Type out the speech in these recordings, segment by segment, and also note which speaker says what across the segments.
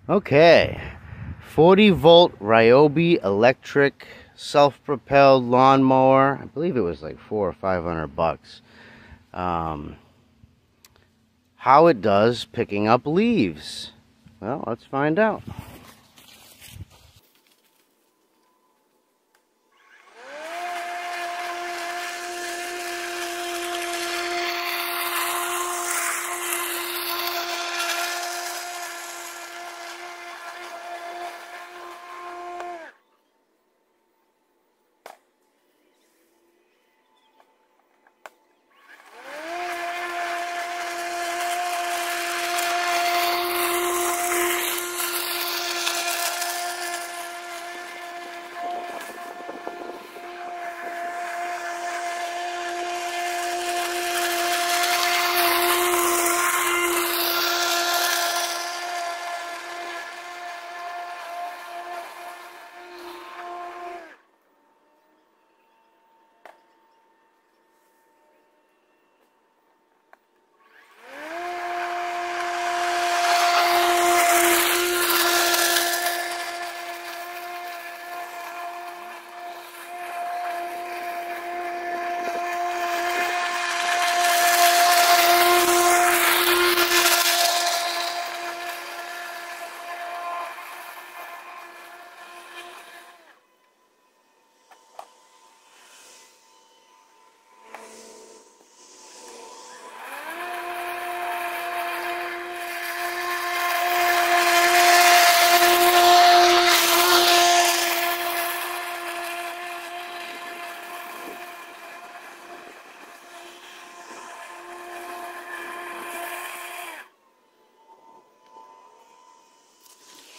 Speaker 1: Okay, 40 volt Ryobi electric self-propelled lawnmower. I believe it was like $400 or $500. How it does picking up leaves. Well, let's find out.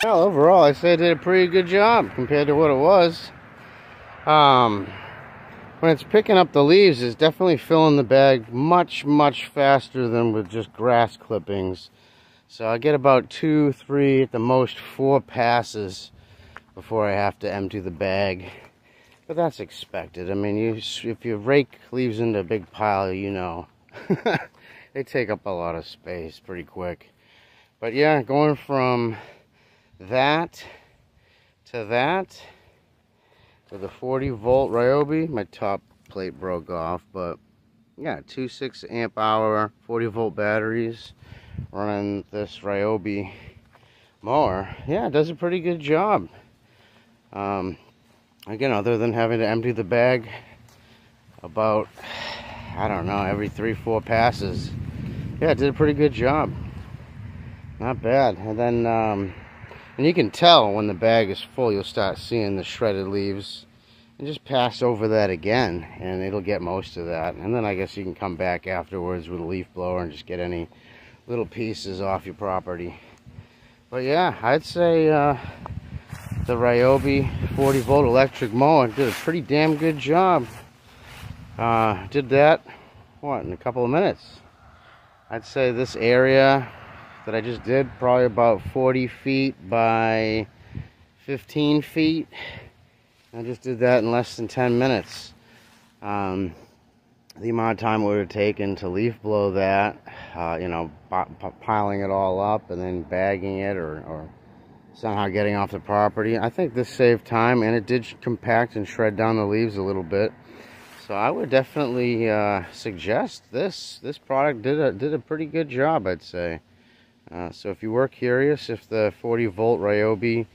Speaker 1: Well, overall, I say it did a pretty good job compared to what it was. When it's picking up the leaves, it's definitely filling the bag much faster than with just grass clippings. So I get about 2, 3, at the most 4 passes before I have to empty the bag. But that's expected. I mean, if you rake leaves into a big pile, you know, they take up a lot of space pretty quick. But yeah, going from that to that with a 40 volt Ryobi. My top plate broke off, but yeah, 2.6 amp hour 40 volt batteries running this Ryobi mower. Yeah, it does a pretty good job. Again, other than having to empty the bag about, I don't know, every 3-4 passes. Yeah, it did a pretty good job. Not bad. And then and you can tell when the bag is full, you'll start seeing the shredded leaves. And just pass over that again, and it'll get most of that. And then I guess you can come back afterwards with a leaf blower and just get any little pieces off your property. But yeah, I'd say the Ryobi 40 volt electric mower did a pretty damn good job. Did that, what, in a couple of minutes. I'd say this area that I just did, probably about 40 feet by 15 feet. I just did that in less than 10 minutes. The amount of time it would have taken to leaf blow that, you know, piling it all up and then bagging it or somehow getting off the property. I think this saved time, and it did compact and shred down the leaves a little bit. So I would definitely suggest this. This product did a pretty good job, I'd say. So if you were curious if the 40 volt Ryobi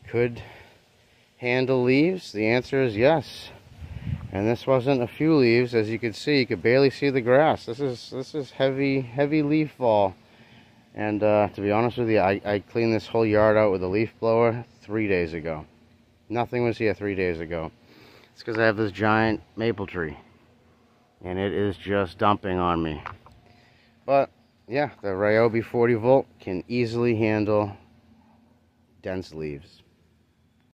Speaker 1: could handle leaves, the answer is yes. And this wasn't a few leaves, as you could see. You could barely see the grass. This is heavy leaf fall. And to be honest with you, I cleaned this whole yard out with a leaf blower 3 days ago. Nothing was here 3 days ago. It's because I have this giant maple tree, and it is just dumping on me. But yeah, the Ryobi 40 volt can easily handle dense leaves.